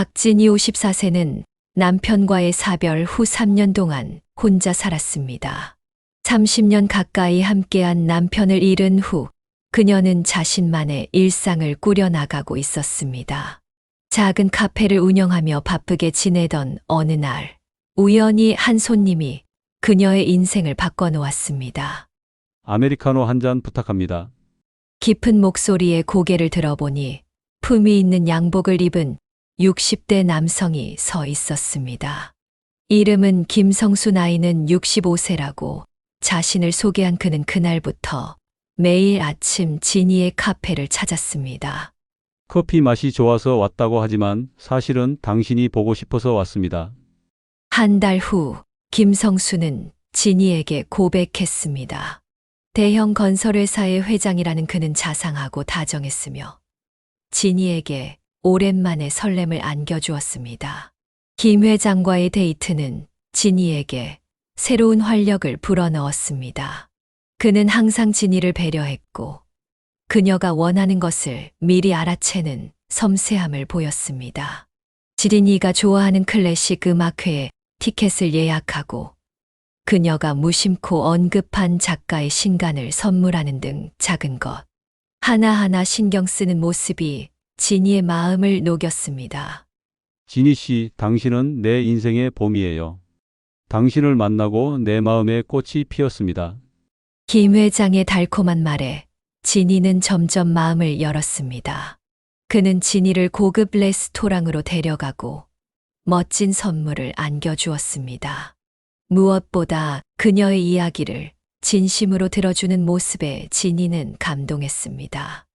박진희 54세는 남편과의 사별 후 3년 동안 혼자 살았습니다. 30년 가까이 함께한 남편을 잃은 후 그녀는 자신만의 일상을 꾸려나가고 있었습니다. 작은 카페를 운영하며 바쁘게 지내던 어느 날, 우연히 한 손님이 그녀의 인생을 바꿔놓았습니다. 아메리카노 한 잔 부탁합니다. 깊은 목소리에 고개를 들어보니 품위 있는 양복을 입은 60대 남성이 서 있었습니다. 이름은 김성수, 나이는 65세라고 자신을 소개한 그는 그날부터 매일 아침 진희의 카페를 찾았습니다. 커피 맛이 좋아서 왔다고 하지만 사실은 당신이 보고 싶어서 왔습니다. 한 달 후 김성수는 진희에게 고백했습니다. 대형 건설회사의 회장이라는 그는 자상하고 다정했으며 진희에게 오랜만에 설렘을 안겨주었습니다. 김 회장과의 데이트는 진희에게 새로운 활력을 불어넣었습니다. 그는 항상 진희를 배려했고 그녀가 원하는 것을 미리 알아채는 섬세함을 보였습니다. 진희가 좋아하는 클래식 음악회에 티켓을 예약하고 그녀가 무심코 언급한 작가의 신간을 선물하는 등 작은 것 하나하나 신경 쓰는 모습이 진희의 마음을 녹였습니다. 진희 씨, 당신은 내 인생의 봄이에요. 당신을 만나고 내 마음에 꽃이 피었습니다. 김 회장의 달콤한 말에 진희는 점점 마음을 열었습니다. 그는 진희를 고급 레스토랑으로 데려가고 멋진 선물을 안겨주었습니다. 무엇보다 그녀의 이야기를 진심으로 들어주는 모습에 진희는 감동했습니다.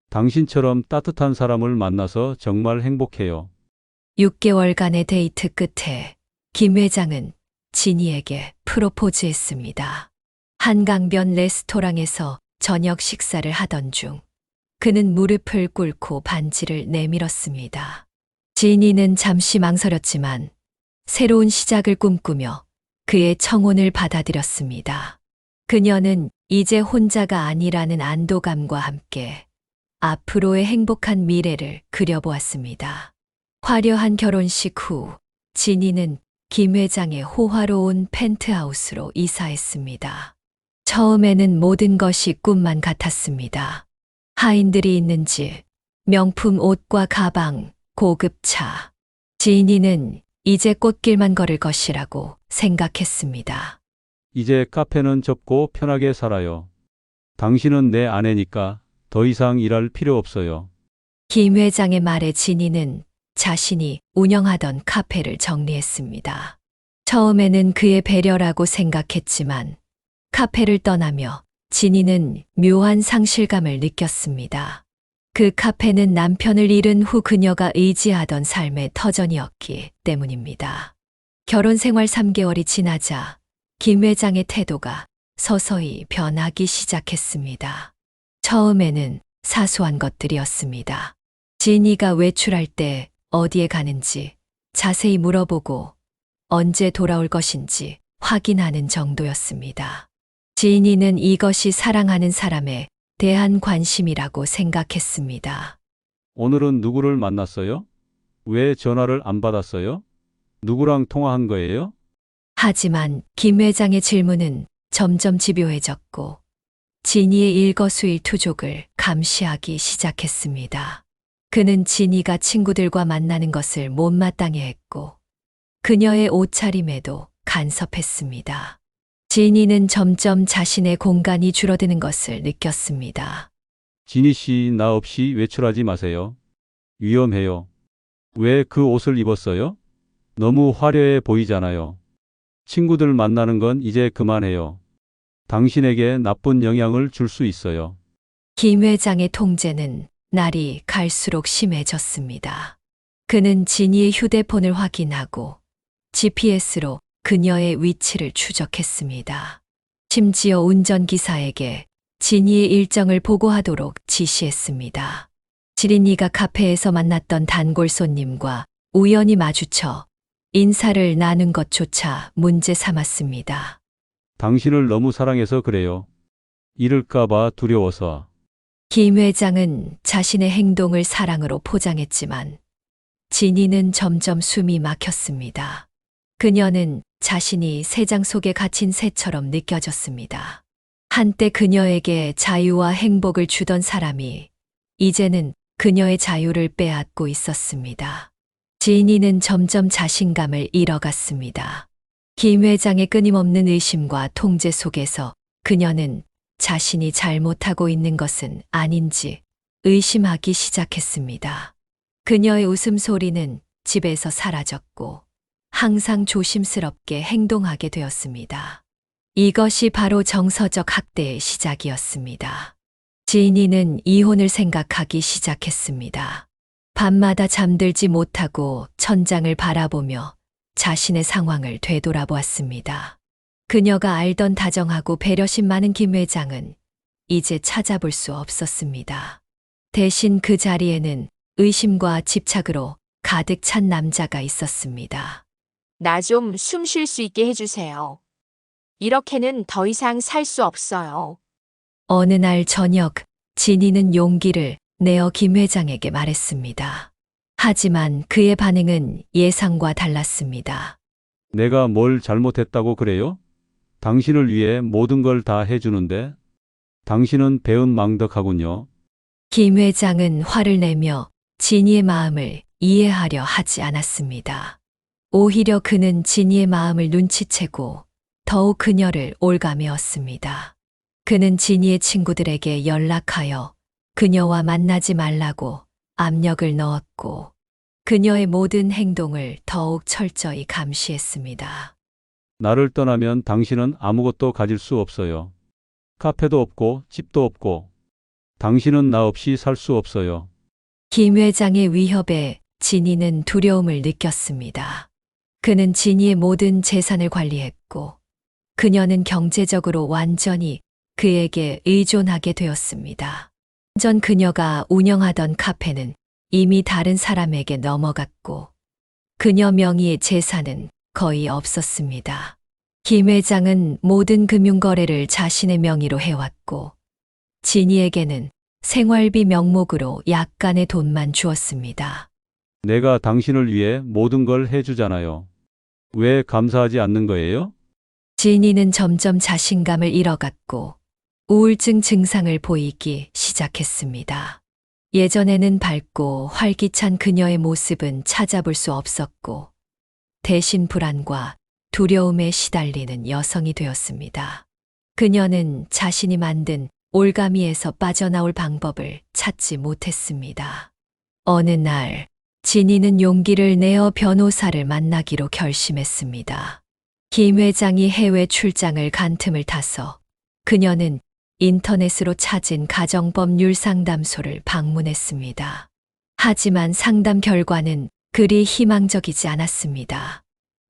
당신처럼 따뜻한 사람을 만나서 정말 행복해요. 6개월간의 데이트 끝에 김 회장은 진희에게 프로포즈했습니다. 한강변 레스토랑에서 저녁 식사를 하던 중 그는 무릎을 꿇고 반지를 내밀었습니다. 진희는 잠시 망설였지만 새로운 시작을 꿈꾸며 그의 청혼을 받아들였습니다. 그녀는 이제 혼자가 아니라는 안도감과 함께 앞으로의 행복한 미래를 그려보았습니다. 화려한 결혼식 후 진희는 김 회장의 호화로운 펜트하우스로 이사했습니다. 처음에는 모든 것이 꿈만 같았습니다. 하인들이 있는 집, 명품 옷과 가방, 고급 차. 진희는 이제 꽃길만 걸을 것이라고 생각했습니다. 이제 카페는 접고 편하게 살아요. 당신은 내 아내니까 더 이상 일할 필요 없어요. 김 회장의 말에 진희는 자신이 운영하던 카페를 정리했습니다. 처음에는 그의 배려라고 생각했지만 카페를 떠나며 진희는 묘한 상실감을 느꼈습니다. 그 카페는 남편을 잃은 후 그녀가 의지하던 삶의 터전이었기 때문입니다. 결혼 생활 3개월이 지나자 김 회장의 태도가 서서히 변하기 시작했습니다. 처음에는 사소한 것들이었습니다. 진희가 외출할 때 어디에 가는지 자세히 물어보고 언제 돌아올 것인지 확인하는 정도였습니다. 진희는 이것이 사랑하는 사람에 대한 관심이라고 생각했습니다. 오늘은 누구를 만났어요? 왜 전화를 안 받았어요? 누구랑 통화한 거예요? 하지만 김 회장의 질문은 점점 집요해졌고 진희의 일거수일투족을 감시하기 시작했습니다. 그는 진희가 친구들과 만나는 것을 못마땅해 했고 그녀의 옷차림에도 간섭했습니다. 진희는 점점 자신의 공간이 줄어드는 것을 느꼈습니다. 진희 씨, 나 없이 외출하지 마세요. 위험해요. 왜 그 옷을 입었어요? 너무 화려해 보이잖아요. 친구들 만나는 건 이제 그만해요. 당신에게 나쁜 영향을 줄 수 있어요. 김 회장의 통제는 날이 갈수록 심해졌습니다. 그는 진희의 휴대폰을 확인하고 GPS로 그녀의 위치를 추적했습니다. 심지어 운전기사에게 진희의 일정을 보고하도록 지시했습니다. 진희가 카페에서 만났던 단골 손님과 우연히 마주쳐 인사를 나눈 것조차 문제 삼았습니다. 당신을 너무 사랑해서 그래요. 잃을까봐 두려워서. 김 회장은 자신의 행동을 사랑으로 포장했지만 진이는 점점 숨이 막혔습니다. 그녀는 자신이 새장 속에 갇힌 새처럼 느껴졌습니다. 한때 그녀에게 자유와 행복을 주던 사람이 이제는 그녀의 자유를 빼앗고 있었습니다. 진이는 점점 자신감을 잃어갔습니다. 김 회장의 끊임없는 의심과 통제 속에서 그녀는 자신이 잘못하고 있는 것은 아닌지 의심하기 시작했습니다. 그녀의 웃음소리는 집에서 사라졌고 항상 조심스럽게 행동하게 되었습니다. 이것이 바로 정서적 학대의 시작이었습니다. 지인이는 이혼을 생각하기 시작했습니다. 밤마다 잠들지 못하고 천장을 바라보며 자신의 상황을 되돌아보았습니다. 그녀가 알던 다정하고 배려심 많은 김 회장은 이제 찾아볼 수 없었습니다. 대신 그 자리에는 의심과 집착으로 가득 찬 남자가 있었습니다. 나 좀 숨 쉴 수 있게 해주세요. 이렇게는 더 이상 살 수 없어요. 어느 날 저녁, 진이는 용기를 내어 김 회장에게 말했습니다. 하지만 그의 반응은 예상과 달랐습니다. 내가 뭘 잘못했다고 그래요? 당신을 위해 모든 걸 다 해주는데 당신은 배은망덕하군요. 김 회장은 화를 내며 진이의 마음을 이해하려 하지 않았습니다. 오히려 그는 진이의 마음을 눈치채고 더욱 그녀를 올가매었습니다. 그는 진이의 친구들에게 연락하여 그녀와 만나지 말라고 압력을 넣었고 그녀의 모든 행동을 더욱 철저히 감시했습니다. 나를 떠나면 당신은 아무것도 가질 수 없어요. 카페도 없고 집도 없고 당신은 나 없이 살 수 없어요. 김 회장의 위협에 진이는 두려움을 느꼈습니다. 그는 진이의 모든 재산을 관리했고 그녀는 경제적으로 완전히 그에게 의존하게 되었습니다. 전 그녀가 운영하던 카페는 이미 다른 사람에게 넘어갔고 그녀 명의의 재산은 거의 없었습니다. 김 회장은 모든 금융거래를 자신의 명의로 해왔고 진이에게는 생활비 명목으로 약간의 돈만 주었습니다. 내가 당신을 위해 모든 걸 해주잖아요. 왜 감사하지 않는 거예요? 진이는 점점 자신감을 잃어갔고 우울증 증상을 보이기 시작했습니다. 예전에는 밝고 활기찬 그녀의 모습은 찾아볼 수 없었고 대신 불안과 두려움에 시달리는 여성이 되었습니다. 그녀는 자신이 만든 올가미에서 빠져나올 방법을 찾지 못했습니다. 어느 날 진이는 용기를 내어 변호사를 만나기로 결심했습니다. 김 회장이 해외 출장을 간 틈을 타서 그녀는 인터넷으로 찾은 가정법률 상담소를 방문했습니다. 하지만 상담 결과는 그리 희망적이지 않았습니다.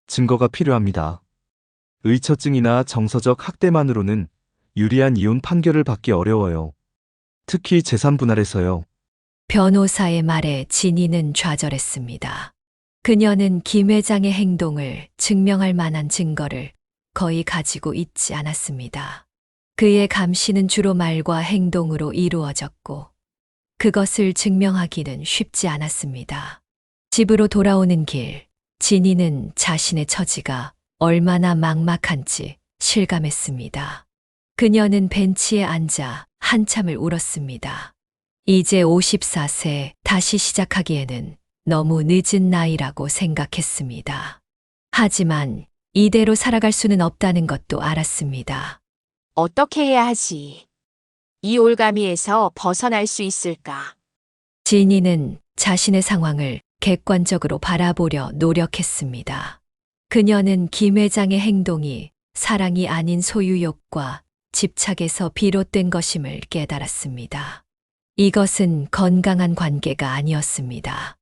증거가 필요합니다. 의처증이나 정서적 학대만으로는 유리한 이혼 판결을 받기 어려워요. 특히 재산 분할에서요. 변호사의 말에 진이는 좌절했습니다. 그녀는 김 회장의 행동을 증명할 만한 증거를 거의 가지고 있지 않았습니다. 그의 감시는 주로 말과 행동으로 이루어졌고 그것을 증명하기는 쉽지 않았습니다. 집으로 돌아오는 길, 진이는 자신의 처지가 얼마나 막막한지 실감했습니다. 그녀는 벤치에 앉아 한참을 울었습니다. 이제 54세 다시 시작하기에는 너무 늦은 나이라고 생각했습니다. 하지만 이대로 살아갈 수는 없다는 것도 알았습니다. 어떻게 해야 하지? 이 올가미에서 벗어날 수 있을까? 진이는 자신의 상황을 객관적으로 바라보려 노력했습니다. 그녀는 김 회장의 행동이 사랑이 아닌 소유욕과 집착에서 비롯된 것임을 깨달았습니다. 이것은 건강한 관계가 아니었습니다.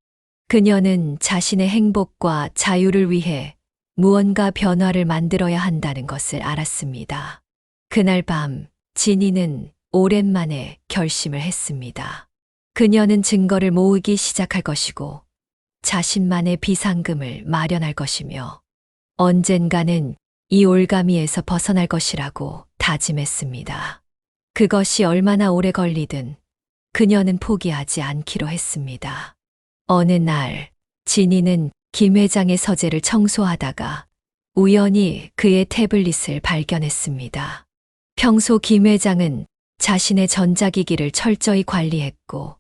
그녀는 자신의 행복과 자유를 위해 무언가 변화를 만들어야 한다는 것을 알았습니다. 그날 밤, 진이는 오랜만에 결심을 했습니다. 그녀는 증거를 모으기 시작할 것이고 자신만의 비상금을 마련할 것이며 언젠가는 이 올가미에서 벗어날 것이라고 다짐했습니다. 그것이 얼마나 오래 걸리든 그녀는 포기하지 않기로 했습니다. 어느 날 진이는 김 회장의 서재를 청소하다가 우연히 그의 태블릿을 발견했습니다. 평소 김 회장은 자신의 전자기기를 철저히 관리했고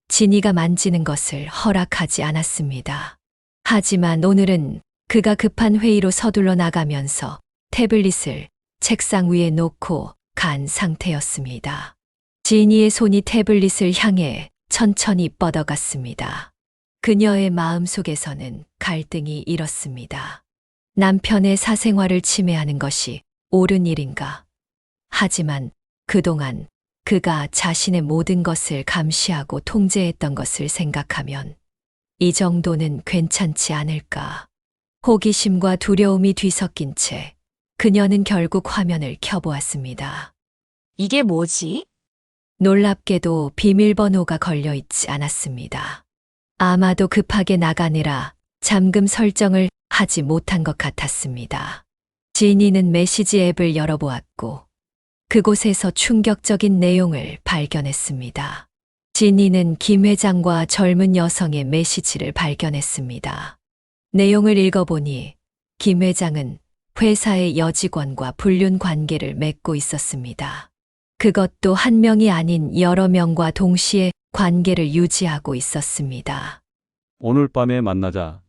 진이가 만지는 것을 허락하지 않았습니다. 하지만 오늘은 그가 급한 회의로 서둘러 나가면서 태블릿을 책상 위에 놓고 간 상태였습니다. 진이의 손이 태블릿을 향해 천천히 뻗어갔습니다. 그녀의 마음속에서는 갈등이 일었습니다. 남편의 사생활을 침해하는 것이 옳은 일인가? 하지만 그동안 그가 자신의 모든 것을 감시하고 통제했던 것을 생각하면 이 정도는 괜찮지 않을까? 호기심과 두려움이 뒤섞인 채 그녀는 결국 화면을 켜보았습니다. 이게 뭐지? 놀랍게도 비밀번호가 걸려 있지 않았습니다. 아마도 급하게 나가느라 잠금 설정을 하지 못한 것 같았습니다. 진이는 메시지 앱을 열어보았고 그곳에서 충격적인 내용을 발견했습니다. 진이는 김 회장과 젊은 여성의 메시지를 발견했습니다. 내용을 읽어보니 김 회장은 회사의 여직원과 불륜 관계를 맺고 있었습니다. 그것도 한 명이 아닌 여러 명과 동시에 관계를 유지하고 있었습니다. 오늘 밤에 만나자.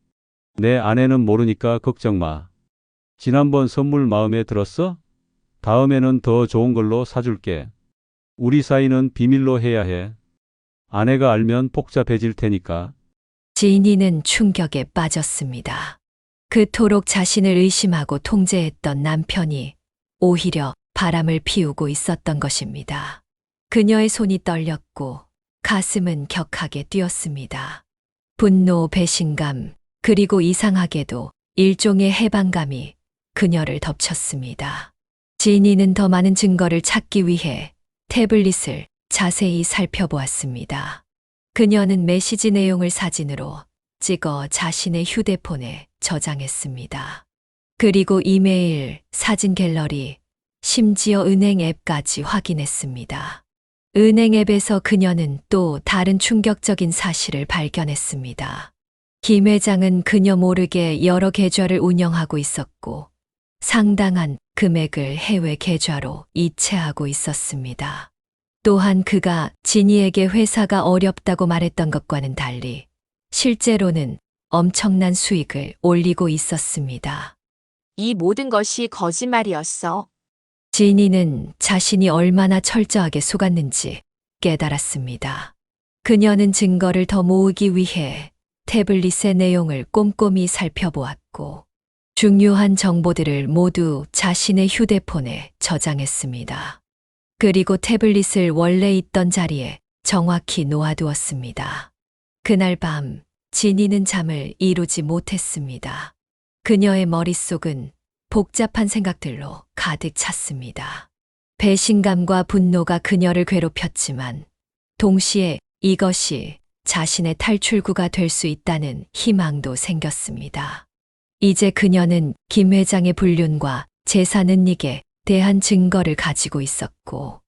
내 아내는 모르니까 걱정 마. 지난번 선물 마음에 들었어? 다음에는 더 좋은 걸로 사줄게. 우리 사이는 비밀로 해야 해. 아내가 알면 복잡해질 테니까. 진이는 충격에 빠졌습니다. 그토록 자신을 의심하고 통제했던 남편이 오히려 바람을 피우고 있었던 것입니다. 그녀의 손이 떨렸고 가슴은 격하게 뛰었습니다. 분노, 배신감, 그리고 이상하게도 일종의 해방감이 그녀를 덮쳤습니다. 진이는 더 많은 증거를 찾기 위해 태블릿을 자세히 살펴보았습니다. 그녀는 메시지 내용을 사진으로 찍어 자신의 휴대폰에 저장했습니다. 그리고 이메일, 사진 갤러리, 심지어 은행 앱까지 확인했습니다. 은행 앱에서 그녀는 또 다른 충격적인 사실을 발견했습니다. 김 회장은 그녀 모르게 여러 계좌를 운영하고 있었고 상당한 금액을 해외 계좌로 이체하고 있었습니다. 또한 그가 진이에게 회사가 어렵다고 말했던 것과는 달리 실제로는 엄청난 수익을 올리고 있었습니다. 이 모든 것이 거짓말이었어. 진이는 자신이 얼마나 철저하게 속았는지 깨달았습니다. 그녀는 증거를 더 모으기 위해 태블릿의 내용을 꼼꼼히 살펴보았고 중요한 정보들을 모두 자신의 휴대폰에 저장했습니다. 그리고 태블릿을 원래 있던 자리에 정확히 놓아두었습니다. 그날 밤 진이는 잠을 이루지 못했습니다. 그녀의 머릿속은 복잡한 생각들로 가득 찼습니다. 배신감과 분노가 그녀를 괴롭혔지만 동시에 이것이 자신의 탈출구가 될 수 있다는 희망도 생겼습니다. 이제 그녀는 김 회장의 불륜과 재산 은닉에 대한 증거를 가지고 있었고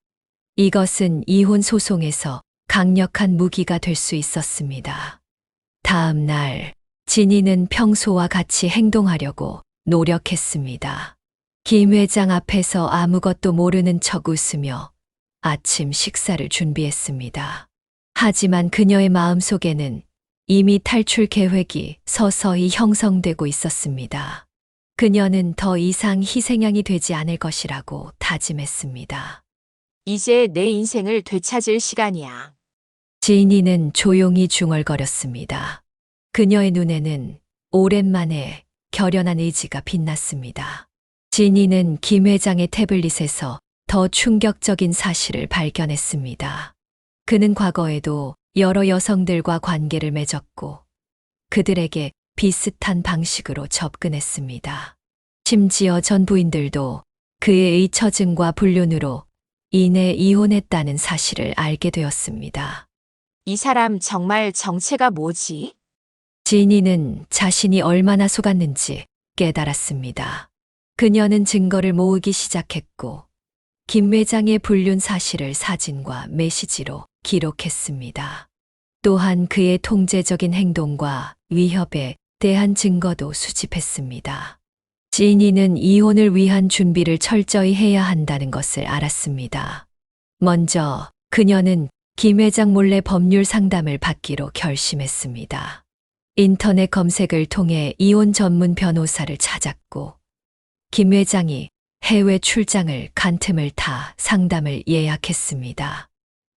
이것은 이혼 소송에서 강력한 무기가 될 수 있었습니다. 다음 날 진이는 평소와 같이 행동하려고 노력했습니다. 김 회장 앞에서 아무것도 모르는 척 웃으며 아침 식사를 준비했습니다. 하지만 그녀의 마음속에는 이미 탈출 계획이 서서히 형성되고 있었습니다. 그녀는 더 이상 희생양이 되지 않을 것이라고 다짐했습니다. 이제 내 인생을 되찾을 시간이야. 진이는 조용히 중얼거렸습니다. 그녀의 눈에는 오랜만에 결연한 의지가 빛났습니다. 진이는 김 회장의 태블릿에서 더 충격적인 사실을 발견했습니다. 그는 과거에도 여러 여성들과 관계를 맺었고 그들에게 비슷한 방식으로 접근했습니다. 심지어 전 부인들도 그의 처증과 불륜으로 인해 이혼했다는 사실을 알게 되었습니다. 이 사람 정말 정체가 뭐지? 진이는 자신이 얼마나 속았는지 깨달았습니다. 그녀는 증거를 모으기 시작했고 김 회장의 불륜 사실을 사진과 메시지로 기록했습니다. 또한 그의 통제적인 행동과 위협에 대한 증거도 수집했습니다. 지인이는 이혼을 위한 준비를 철저히 해야 한다는 것을 알았습니다. 먼저 그녀는 김 회장 몰래 법률 상담을 받기로 결심했습니다. 인터넷 검색을 통해 이혼 전문 변호사를 찾았고, 김 회장이 해외 출장을 간 틈을 타 상담을 예약했습니다.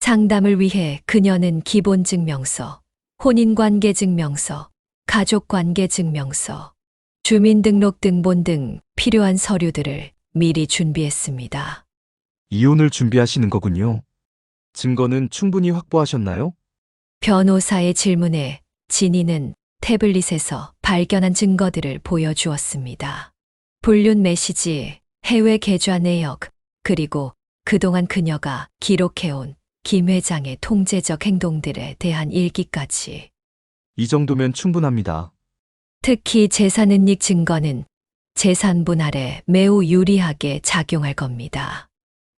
상담을 위해 그녀는 기본증명서, 혼인관계증명서, 가족관계증명서, 주민등록등본 등 필요한 서류들을 미리 준비했습니다. 이혼을 준비하시는 거군요. 증거는 충분히 확보하셨나요? 변호사의 질문에 진이는 태블릿에서 발견한 증거들을 보여주었습니다. 불륜 메시지, 해외 계좌 내역, 그리고 그동안 그녀가 기록해온 김 회장의 통제적 행동들에 대한 일기까지. 이 정도면 충분합니다. 특히 재산은닉 증거는 재산 분할에 매우 유리하게 작용할 겁니다.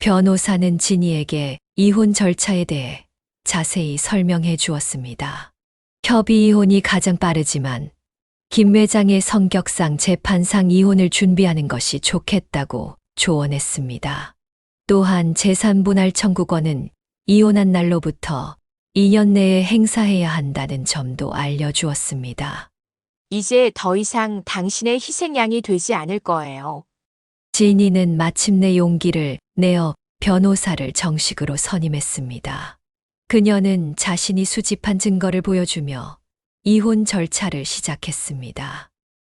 변호사는 진이에게 이혼 절차에 대해 자세히 설명해 주었습니다. 협의 이혼이 가장 빠르지만 김 회장의 성격상 재판상 이혼을 준비하는 것이 좋겠다고 조언했습니다. 또한 재산 분할 청구권은 이혼한 날로부터 2년 내에 행사해야 한다는 점도 알려주었습니다. 이제 더 이상 당신의 희생양이 되지 않을 거예요. 진이는 마침내 용기를 내어 변호사를 정식으로 선임했습니다. 그녀는 자신이 수집한 증거를 보여주며 이혼 절차를 시작했습니다.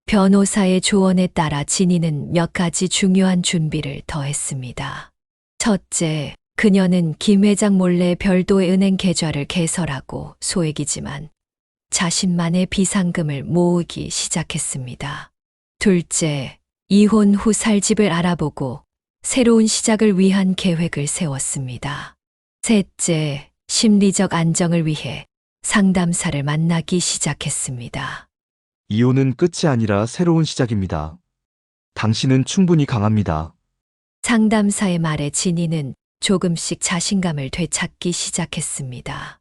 변호사의 조언에 따라 진이는 몇 가지 중요한 준비를 더했습니다. 첫째, 그녀는 김 회장 몰래 별도의 은행 계좌를 개설하고 소액이지만 자신만의 비상금을 모으기 시작했습니다. 둘째, 이혼 후 살 집을 알아보고 새로운 시작을 위한 계획을 세웠습니다. 셋째, 심리적 안정을 위해 상담사를 만나기 시작했습니다. 이혼은 끝이 아니라 새로운 시작입니다. 당신은 충분히 강합니다. 상담사의 말에 진이는 조금씩 자신감을 되찾기 시작했습니다.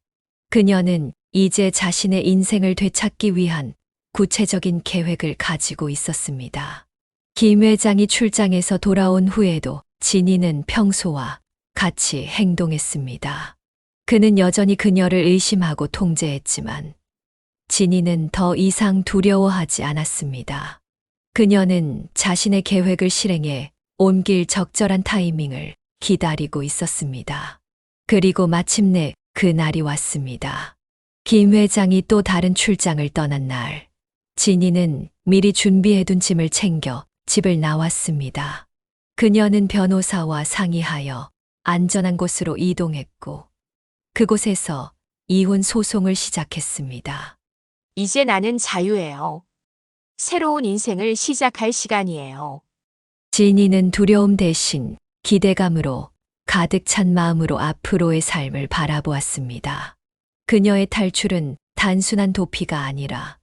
그녀는 이제 자신의 인생을 되찾기 위한 구체적인 계획을 가지고 있었습니다. 김 회장이 출장에서 돌아온 후에도 진이는 평소와 같이 행동했습니다. 그는 여전히 그녀를 의심하고 통제했지만 진이는 더 이상 두려워하지 않았습니다. 그녀는 자신의 계획을 실행해 옮길 적절한 타이밍을 기다리고 있었습니다. 그리고 마침내 그날이 왔습니다. 김 회장이 또 다른 출장을 떠난 날, 진이는 미리 준비해둔 짐을 챙겨 집을 나왔습니다. 그녀는 변호사와 상의하여 안전한 곳으로 이동했고, 그곳에서 이혼 소송을 시작했습니다. 이제 나는 자유예요. 새로운 인생을 시작할 시간이에요. 진이는 두려움 대신 기대감으로 가득 찬 마음으로 앞으로의 삶을 바라보았습니다. 그녀의 탈출은 단순한 도피가 아니라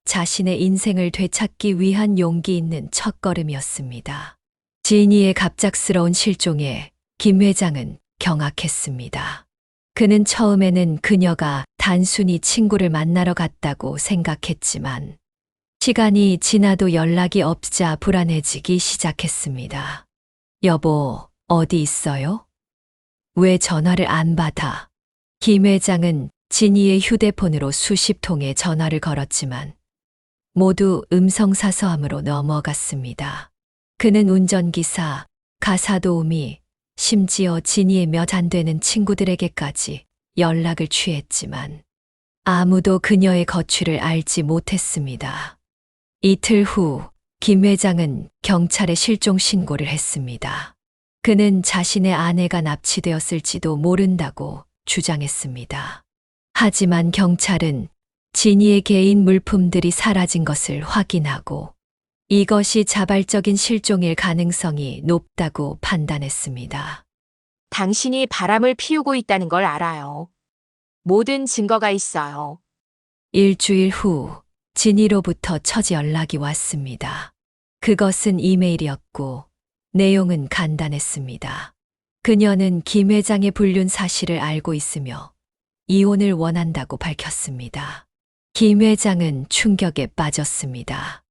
자신의 인생을 되찾기 위한 용기 있는 첫걸음이었습니다. 진이의 갑작스러운 실종에 김 회장은 경악했습니다. 그는 처음에는 그녀가 단순히 친구를 만나러 갔다고 생각했지만 시간이 지나도 연락이 없자 불안해지기 시작했습니다. 여보, 어디 있어요? 왜 전화를 안 받아? 김 회장은 진이의 휴대폰으로 수십 통의 전화를 걸었지만 모두 음성사서함으로 넘어갔습니다. 그는 운전기사, 가사도우미, 심지어 진이의 몇 안 되는 친구들에게까지 연락을 취했지만 아무도 그녀의 거취를 알지 못했습니다. 이틀 후 김 회장은 경찰에 실종 신고를 했습니다. 그는 자신의 아내가 납치되었을지도 모른다고 주장했습니다. 하지만 경찰은 진이의 개인 물품들이 사라진 것을 확인하고 이것이 자발적인 실종일 가능성이 높다고 판단했습니다. 당신이 바람을 피우고 있다는 걸 알아요. 모든 증거가 있어요. 일주일 후 진이로부터 첫 연락이 왔습니다. 그것은 이메일이었고 내용은 간단했습니다. 그녀는 김 회장의 불륜 사실을 알고 있으며 이혼을 원한다고 밝혔습니다. 김 회장은 충격에 빠졌습니다.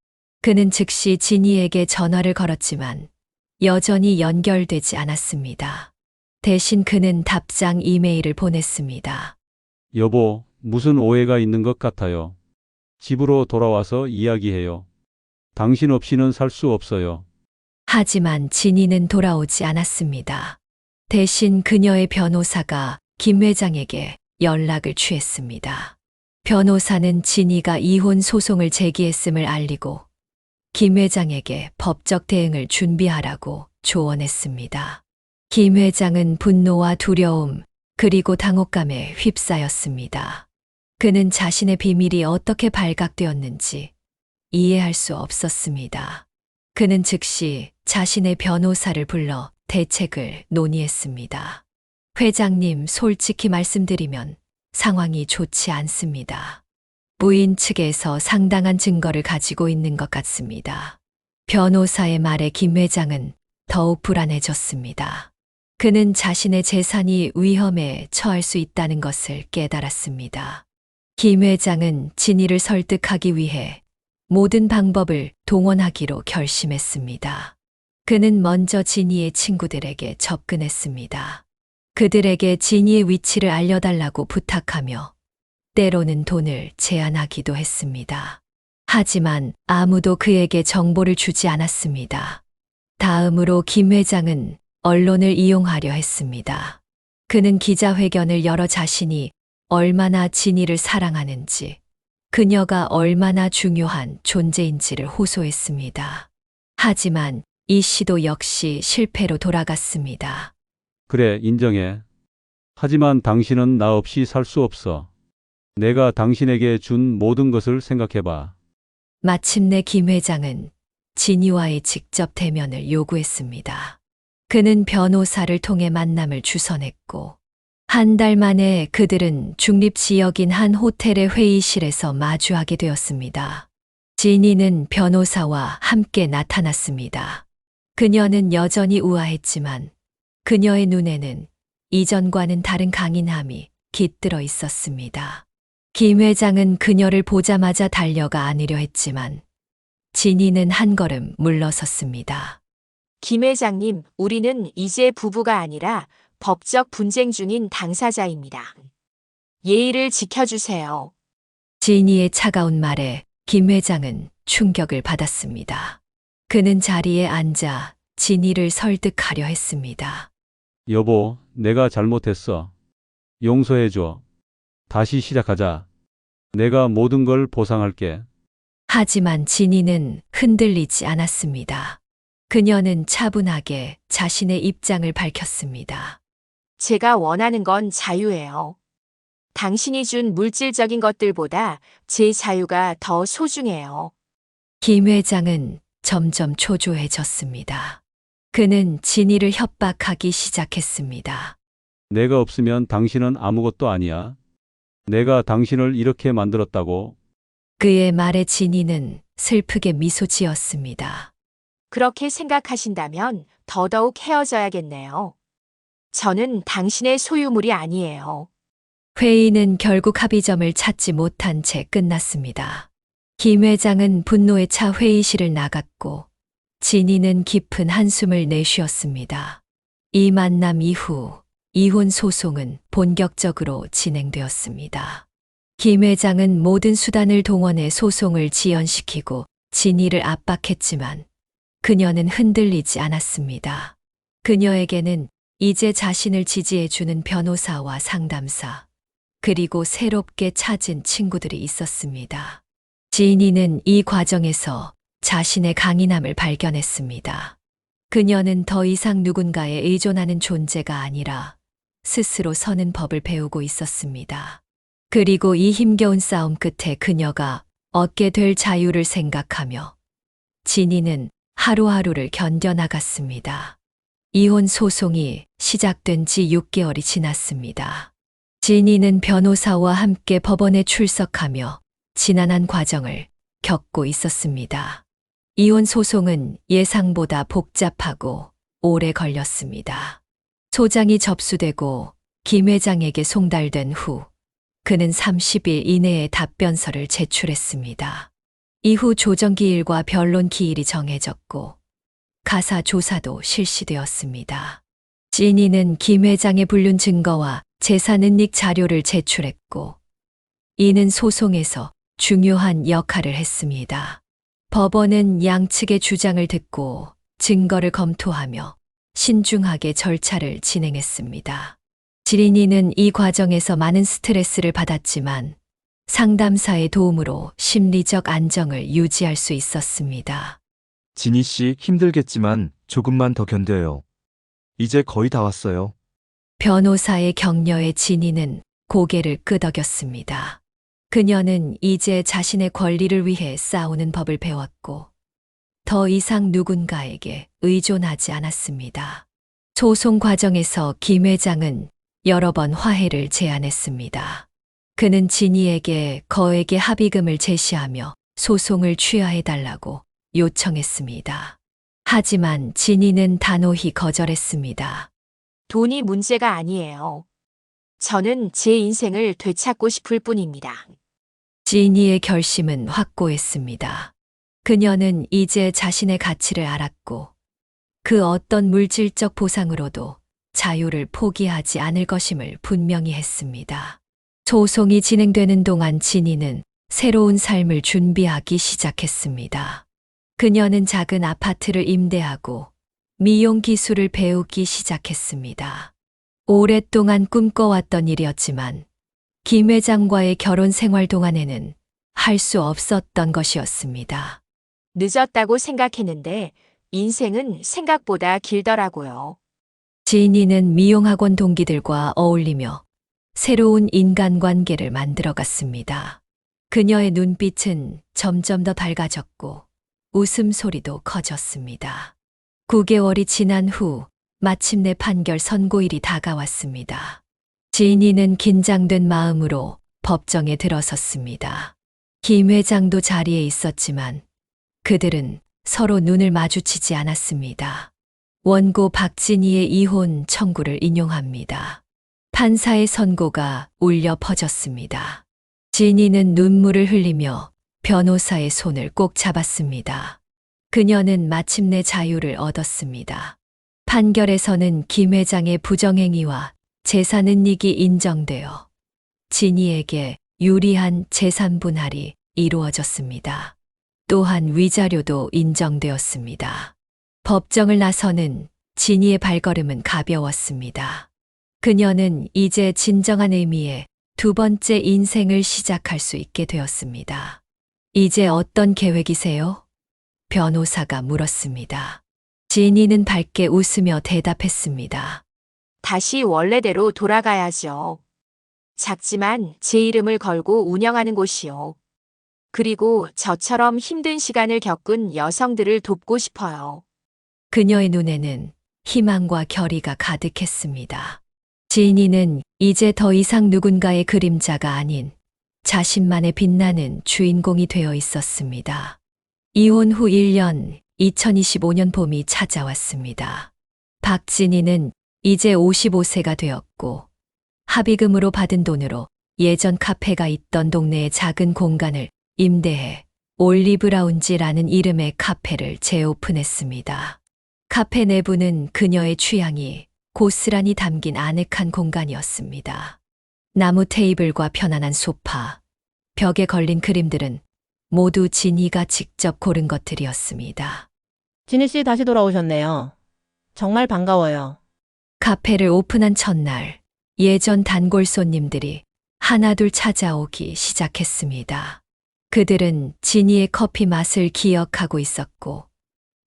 그는 즉시 진희에게 전화를 걸었지만 여전히 연결되지 않았습니다. 대신 그는 답장 이메일을 보냈습니다. 여보, 무슨 오해가 있는 것 같아요. 집으로 돌아와서 이야기해요. 당신 없이는 살 수 없어요. 하지만 진희는 돌아오지 않았습니다. 대신 그녀의 변호사가 김 회장에게 연락을 취했습니다. 변호사는 진희가 이혼 소송을 제기했음을 알리고 김 회장에게 법적 대응을 준비하라고 조언했습니다. 김 회장은 분노와 두려움 그리고 당혹감에 휩싸였습니다. 그는 자신의 비밀이 어떻게 발각되었는지 이해할 수 없었습니다. 그는 즉시 자신의 변호사를 불러 대책을 논의했습니다. 회장님, 솔직히 말씀드리면 상황이 좋지 않습니다. 부인 측에서 상당한 증거를 가지고 있는 것 같습니다. 변호사의 말에 김 회장은 더욱 불안해졌습니다. 그는 자신의 재산이 위험에 처할 수 있다는 것을 깨달았습니다. 김 회장은 진희를 설득하기 위해 모든 방법을 동원하기로 결심했습니다. 그는 먼저 진희의 친구들에게 접근했습니다. 그들에게 진희의 위치를 알려달라고 부탁하며 때로는 돈을 제안하기도 했습니다. 하지만 아무도 그에게 정보를 주지 않았습니다. 다음으로 김 회장은 언론을 이용하려 했습니다. 그는 기자회견을 열어 자신이 얼마나 진희를 사랑하는지, 그녀가 얼마나 중요한 존재인지를 호소했습니다. 하지만 이 시도 역시 실패로 돌아갔습니다. 그래, 인정해. 하지만 당신은 나 없이 살 수 없어. 내가 당신에게 준 모든 것을 생각해봐. 마침내 김 회장은 진희와의 직접 대면을 요구했습니다. 그는 변호사를 통해 만남을 주선했고, 한 달 만에 그들은 중립지역인 한 호텔의 회의실에서 마주하게 되었습니다. 진희는 변호사와 함께 나타났습니다. 그녀는 여전히 우아했지만 그녀의 눈에는 이전과는 다른 강인함이 깃들어 있었습니다. 김 회장은 그녀를 보자마자 달려가 안으려 했지만 진희는 한 걸음 물러섰습니다. 김 회장님, 우리는 이제 부부가 아니라 법적 분쟁 중인 당사자입니다. 예의를 지켜주세요. 진희의 차가운 말에 김 회장은 충격을 받았습니다. 그는 자리에 앉아 진희를 설득하려 했습니다. 여보, 내가 잘못했어. 용서해줘. 다시 시작하자. 내가 모든 걸 보상할게. 하지만 진희는 흔들리지 않았습니다. 그녀는 차분하게 자신의 입장을 밝혔습니다. 제가 원하는 건 자유예요. 당신이 준 물질적인 것들보다 제 자유가 더 소중해요. 김 회장은 점점 초조해졌습니다. 그는 진희를 협박하기 시작했습니다. 내가 없으면 당신은 아무것도 아니야. 내가 당신을 이렇게 만들었다고. 그의 말에 진희는 슬프게 미소 지었습니다. 그렇게 생각하신다면 더더욱 헤어져야겠네요. 저는 당신의 소유물이 아니에요. 회의는 결국 합의점을 찾지 못한 채 끝났습니다. 김 회장은 분노에 차 회의실을 나갔고 진희는 깊은 한숨을 내쉬었습니다. 이 만남 이후 이혼 소송은 본격적으로 진행되었습니다. 김 회장은 모든 수단을 동원해 소송을 지연시키고 진희를 압박했지만 그녀는 흔들리지 않았습니다. 그녀에게는 이제 자신을 지지해주는 변호사와 상담사, 그리고 새롭게 찾은 친구들이 있었습니다. 진희는 이 과정에서 자신의 강인함을 발견했습니다. 그녀는 더 이상 누군가에 의존하는 존재가 아니라 스스로 서는 법을 배우고 있었습니다. 그리고 이 힘겨운 싸움 끝에 그녀가 얻게 될 자유를 생각하며 진희는 하루하루를 견뎌나갔습니다. 이혼 소송이 시작된 지 6개월이 지났습니다. 진희는 변호사와 함께 법원에 출석하며 지난한 과정을 겪고 있었습니다. 이혼 소송은 예상보다 복잡하고 오래 걸렸습니다. 소장이 접수되고 김 회장에게 송달된 후 그는 30일 이내에 답변서를 제출했습니다. 이후 조정 기일과 변론 기일이 정해졌고 가사 조사도 실시되었습니다. 진이는 김 회장의 불륜 증거와 재산 은닉 자료를 제출했고 이는 소송에서 중요한 역할을 했습니다. 법원은 양측의 주장을 듣고 증거를 검토하며 신중하게 절차를 진행했습니다. 지린이는 이 과정에서 많은 스트레스를 받았지만 상담사의 도움으로 심리적 안정을 유지할 수 있었습니다. 진희 씨 힘들겠지만 조금만 더 견뎌요. 이제 거의 다 왔어요. 변호사의 격려에 진이는 고개를 끄덕였습니다. 그녀는 이제 자신의 권리를 위해 싸우는 법을 배웠고 더 이상 누군가에게 의존하지 않았습니다. 소송 과정에서 김 회장은 여러 번 화해를 제안했습니다. 그는 진이에게 거액의 합의금을 제시하며 소송을 취하해달라고 요청했습니다. 하지만 진이는 단호히 거절했습니다. 돈이 문제가 아니에요. 저는 제 인생을 되찾고 싶을 뿐입니다. 진이의 결심은 확고했습니다. 그녀는 이제 자신의 가치를 알았고 그 어떤 물질적 보상으로도 자유를 포기하지 않을 것임을 분명히 했습니다. 소송이 진행되는 동안 진이는 새로운 삶을 준비하기 시작했습니다. 그녀는 작은 아파트를 임대하고 미용 기술을 배우기 시작했습니다. 오랫동안 꿈꿔왔던 일이었지만 김 회장과의 결혼 생활 동안에는 할 수 없었던 것이었습니다. 늦었다고 생각했는데 인생은 생각보다 길더라고요. 진이는 미용학원 동기들과 어울리며 새로운 인간관계를 만들어갔습니다. 그녀의 눈빛은 점점 더 밝아졌고 웃음소리도 커졌습니다. 9개월이 지난 후 마침내 판결 선고일이 다가왔습니다. 진이는 긴장된 마음으로 법정에 들어섰습니다. 김 회장도 자리에 있었지만 그들은 서로 눈을 마주치지 않았습니다. 원고 박진희의 이혼 청구를 인용합니다. 판사의 선고가 울려 퍼졌습니다. 진이는 눈물을 흘리며 변호사의 손을 꼭 잡았습니다. 그녀는 마침내 자유를 얻었습니다. 판결에서는 김 회장의 부정행위와 재산 은닉이 인정되어 진이에게 유리한 재산 분할이 이루어졌습니다. 또한 위자료도 인정되었습니다. 법정을 나서는 진이의 발걸음은 가벼웠습니다. 그녀는 이제 진정한 의미의 두 번째 인생을 시작할 수 있게 되었습니다. 이제 어떤 계획이세요? 변호사가 물었습니다. 진이는 밝게 웃으며 대답했습니다. 다시 원래대로 돌아가야죠. 작지만 제 이름을 걸고 운영하는 곳이요. 그리고 저처럼 힘든 시간을 겪은 여성들을 돕고 싶어요. 그녀의 눈에는 희망과 결의가 가득했습니다. 진이는 이제 더 이상 누군가의 그림자가 아닌 자신만의 빛나는 주인공이 되어 있었습니다. 이혼 후 1년, 2025년 봄이 찾아왔습니다. 박진희는 이제 55세가 되었고 합의금으로 받은 돈으로 예전 카페가 있던 동네의 작은 공간을 임대해 올리브라운지라는 이름의 카페를 재오픈했습니다. 카페 내부는 그녀의 취향이 고스란히 담긴 아늑한 공간이었습니다. 나무 테이블과 편안한 소파, 벽에 걸린 그림들은 모두 진이가 직접 고른 것들이었습니다. 진희 씨 다시 돌아오셨네요. 정말 반가워요. 카페를 오픈한 첫날, 예전 단골 손님들이 하나둘 찾아오기 시작했습니다. 그들은 진이의 커피 맛을 기억하고 있었고,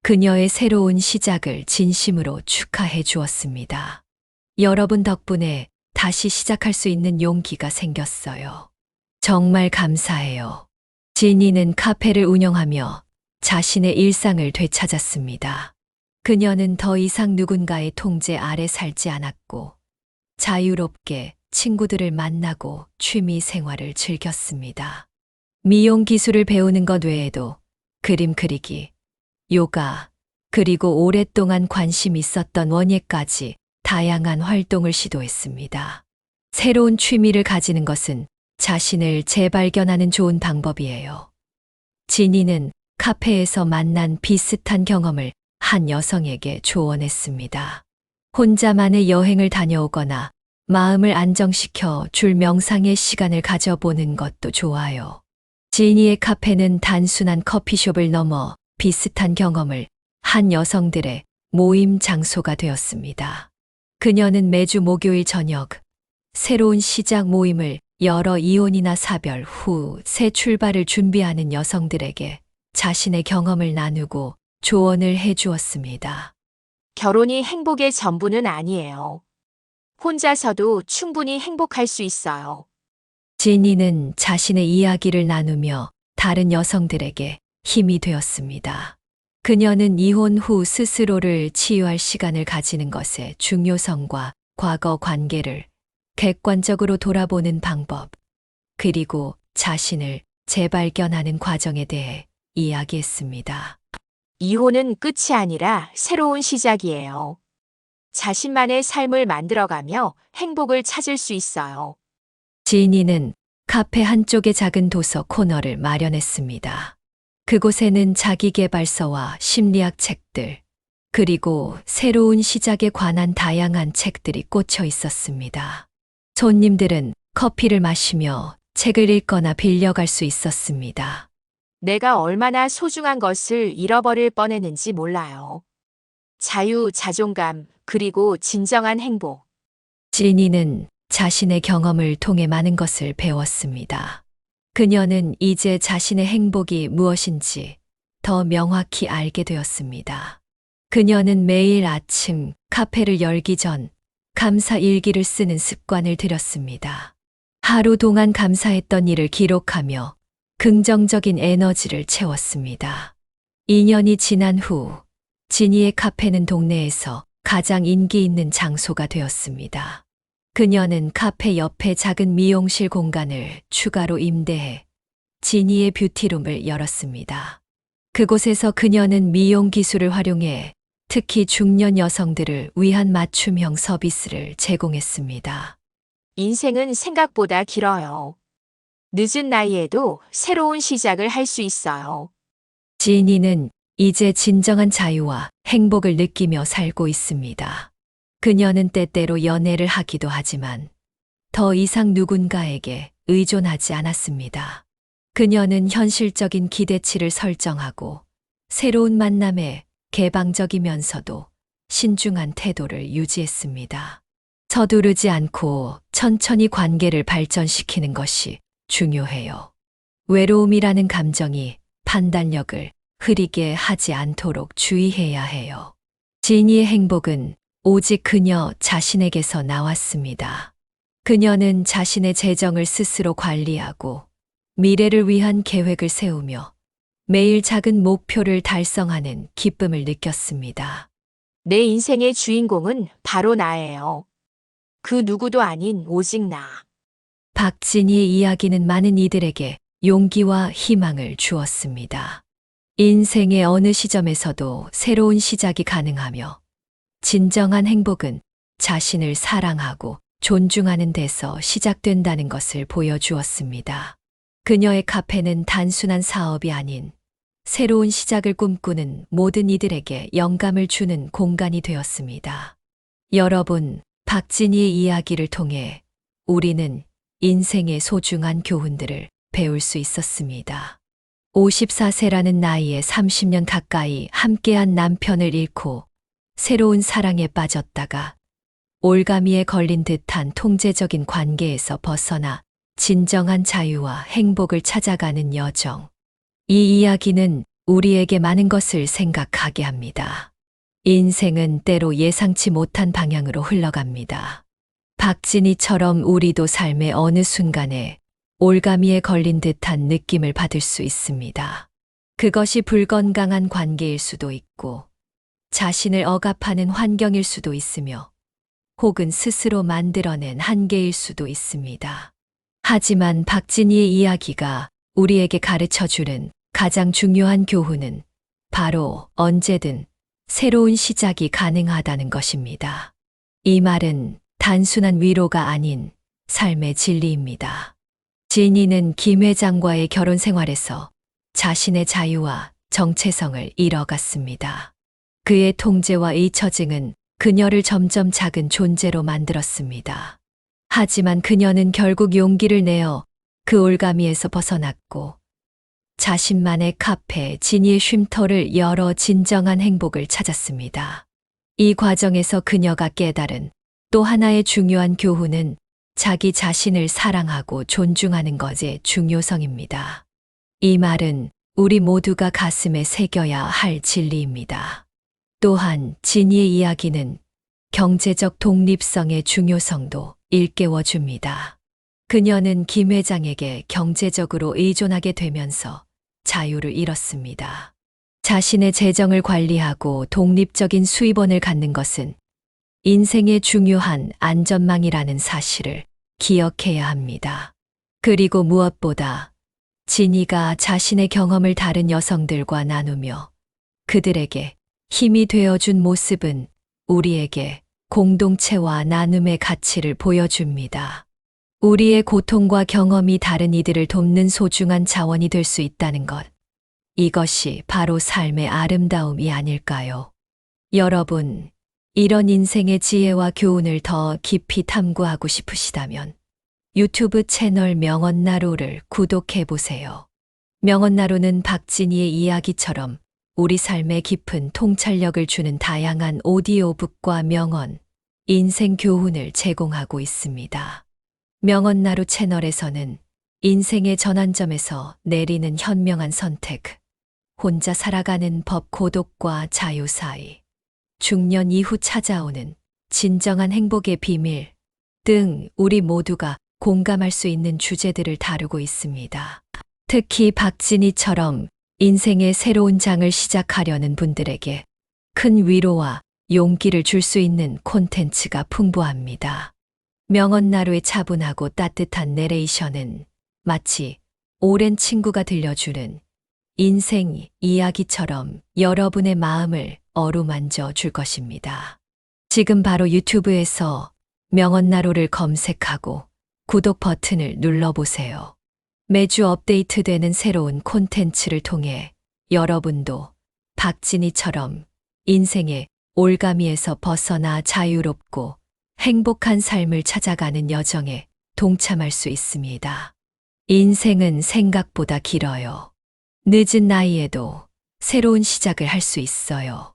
그녀의 새로운 시작을 진심으로 축하해 주었습니다. 여러분 덕분에 다시 시작할 수 있는 용기가 생겼어요. 정말 감사해요. 진이는 카페를 운영하며 자신의 일상을 되찾았습니다. 그녀는 더 이상 누군가의 통제 아래 살지 않았고 자유롭게 친구들을 만나고 취미 생활을 즐겼습니다. 미용 기술을 배우는 것 외에도 그림 그리기, 요가, 그리고 오랫동안 관심 있었던 원예까지 다양한 활동을 시도했습니다. 새로운 취미를 가지는 것은 자신을 재발견하는 좋은 방법이에요. 진이는 카페에서 만난 비슷한 경험을 한 여성에게 조언했습니다. 혼자만의 여행을 다녀오거나 마음을 안정시켜 줄 명상의 시간을 가져보는 것도 좋아요. 진이의 카페는 단순한 커피숍을 넘어 비슷한 경험을 한 여성들의 모임 장소가 되었습니다. 그녀는 매주 목요일 저녁 새로운 시작 모임을 열어 이혼이나 사별 후 새 출발을 준비하는 여성들에게 자신의 경험을 나누고 조언을 해 주었습니다. 결혼이 행복의 전부는 아니에요. 혼자서도 충분히 행복할 수 있어요. 진이는 자신의 이야기를 나누며 다른 여성들에게 힘이 되었습니다. 그녀는 이혼 후 스스로를 치유할 시간을 가지는 것의 중요성과 과거 관계를 객관적으로 돌아보는 방법, 그리고 자신을 재발견하는 과정에 대해 이야기했습니다. 이혼은 끝이 아니라 새로운 시작이에요. 자신만의 삶을 만들어가며 행복을 찾을 수 있어요. 지인이는 카페 한쪽에 작은 도서 코너를 마련했습니다. 그곳에는 자기계발서와 심리학 책들, 그리고 새로운 시작에 관한 다양한 책들이 꽂혀 있었습니다. 손님들은 커피를 마시며 책을 읽거나 빌려갈 수 있었습니다. 내가 얼마나 소중한 것을 잃어버릴 뻔했는지 몰라요. 자유, 자존감, 그리고 진정한 행복. 지니는 자신의 경험을 통해 많은 것을 배웠습니다. 그녀는 이제 자신의 행복이 무엇인지 더 명확히 알게 되었습니다. 그녀는 매일 아침 카페를 열기 전 감사 일기를 쓰는 습관을 들였습니다. 하루 동안 감사했던 일을 기록하며 긍정적인 에너지를 채웠습니다. 2년이 지난 후 지니의 카페는 동네에서 가장 인기 있는 장소가 되었습니다. 그녀는 카페 옆에 작은 미용실 공간을 추가로 임대해 지니의 뷰티룸을 열었습니다. 그곳에서 그녀는 미용 기술을 활용해 특히 중년 여성들을 위한 맞춤형 서비스를 제공했습니다. 인생은 생각보다 길어요. 늦은 나이에도 새로운 시작을 할 수 있어요. 지니는 이제 진정한 자유와 행복을 느끼며 살고 있습니다. 그녀는 때때로 연애를 하기도 하지만 더 이상 누군가에게 의존하지 않았습니다. 그녀는 현실적인 기대치를 설정하고 새로운 만남에 개방적이면서도 신중한 태도를 유지했습니다. 서두르지 않고 천천히 관계를 발전시키는 것이 중요해요. 외로움이라는 감정이 판단력을 흐리게 하지 않도록 주의해야 해요. 지니의 행복은 오직 그녀 자신에게서 나왔습니다. 그녀는 자신의 재정을 스스로 관리하고 미래를 위한 계획을 세우며 매일 작은 목표를 달성하는 기쁨을 느꼈습니다. 내 인생의 주인공은 바로 나예요. 그 누구도 아닌 오직 나. 박진희의 이야기는 많은 이들에게 용기와 희망을 주었습니다. 인생의 어느 시점에서도 새로운 시작이 가능하며 진정한 행복은 자신을 사랑하고 존중하는 데서 시작된다는 것을 보여주었습니다. 그녀의 카페는 단순한 사업이 아닌 새로운 시작을 꿈꾸는 모든 이들에게 영감을 주는 공간이 되었습니다. 여러분, 박진희의 이야기를 통해 우리는 인생의 소중한 교훈들을 배울 수 있었습니다. 54세라는 나이에 30년 가까이 함께한 남편을 잃고 새로운 사랑에 빠졌다가 올가미에 걸린 듯한 통제적인 관계에서 벗어나 진정한 자유와 행복을 찾아가는 여정. 이 이야기는 우리에게 많은 것을 생각하게 합니다. 인생은 때로 예상치 못한 방향으로 흘러갑니다. 박진희처럼 우리도 삶의 어느 순간에 올가미에 걸린 듯한 느낌을 받을 수 있습니다. 그것이 불건강한 관계일 수도 있고, 자신을 억압하는 환경일 수도 있으며, 혹은 스스로 만들어낸 한계일 수도 있습니다. 하지만 박진희의 이야기가 우리에게 가르쳐 주는 가장 중요한 교훈은 바로 언제든 새로운 시작이 가능하다는 것입니다. 이 말은 단순한 위로가 아닌 삶의 진리입니다. 진이는 김 회장과의 결혼 생활에서 자신의 자유와 정체성을 잃어갔습니다. 그의 통제와 잊혀짐은 그녀를 점점 작은 존재로 만들었습니다. 하지만 그녀는 결국 용기를 내어 그 올가미에서 벗어났고 자신만의 카페 진이의 쉼터를 열어 진정한 행복을 찾았습니다. 이 과정에서 그녀가 깨달은 또 하나의 중요한 교훈은 자기 자신을 사랑하고 존중하는 것의 중요성입니다. 이 말은 우리 모두가 가슴에 새겨야 할 진리입니다. 또한 진이의 이야기는 경제적 독립성의 중요성도 일깨워줍니다. 그녀는 김 회장에게 경제적으로 의존하게 되면서 자유를 잃었습니다. 자신의 재정을 관리하고 독립적인 수입원을 갖는 것은 인생의 중요한 안전망이라는 사실을 기억해야 합니다. 그리고 무엇보다 진이가 자신의 경험을 다른 여성들과 나누며 그들에게 힘이 되어준 모습은 우리에게 공동체와 나눔의 가치를 보여줍니다. 우리의 고통과 경험이 다른 이들을 돕는 소중한 자원이 될 수 있다는 것. 이것이 바로 삶의 아름다움이 아닐까요? 여러분, 이런 인생의 지혜와 교훈을 더 깊이 탐구하고 싶으시다면 유튜브 채널 명언나루를 구독해 보세요. 명언나루는 박진희의 이야기처럼 우리 삶에 깊은 통찰력을 주는 다양한 오디오북과 명언, 인생 교훈을 제공하고 있습니다. 명언나루 채널에서는 인생의 전환점에서 내리는 현명한 선택, 혼자 살아가는 법 고독과 자유 사이, 중년 이후 찾아오는 진정한 행복의 비밀 등 우리 모두가 공감할 수 있는 주제들을 다루고 있습니다. 특히 박진희처럼 인생의 새로운 장을 시작하려는 분들에게 큰 위로와 용기를 줄 수 있는 콘텐츠가 풍부합니다. 명언나루의 차분하고 따뜻한 내레이션은 마치 오랜 친구가 들려주는 인생 이야기처럼 여러분의 마음을 어루만져 줄 것입니다. 지금 바로 유튜브에서 명언나루를 검색하고 구독 버튼을 눌러보세요. 매주 업데이트되는 새로운 콘텐츠를 통해 여러분도 박진희처럼 인생의 올가미에서 벗어나 자유롭고 행복한 삶을 찾아가는 여정에 동참할 수 있습니다. 인생은 생각보다 길어요. 늦은 나이에도 새로운 시작을 할 수 있어요.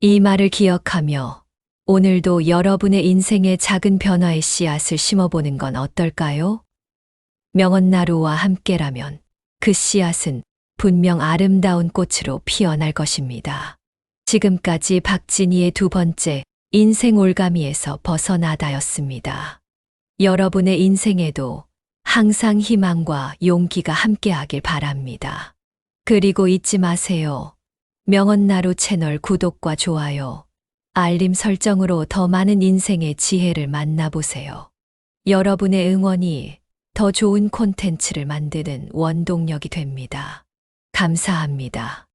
이 말을 기억하며 오늘도 여러분의 인생의 작은 변화의 씨앗을 심어보는 건 어떨까요? 명언나루와 함께라면 그 씨앗은 분명 아름다운 꽃으로 피어날 것입니다. 지금까지 박진희의 두 번째 인생 올가미에서 벗어나다였습니다. 여러분의 인생에도 항상 희망과 용기가 함께하길 바랍니다. 그리고 잊지 마세요. 명언나루 채널 구독과 좋아요, 알림 설정으로 더 많은 인생의 지혜를 만나보세요. 여러분의 응원이 더 좋은 콘텐츠를 만드는 원동력이 됩니다. 감사합니다.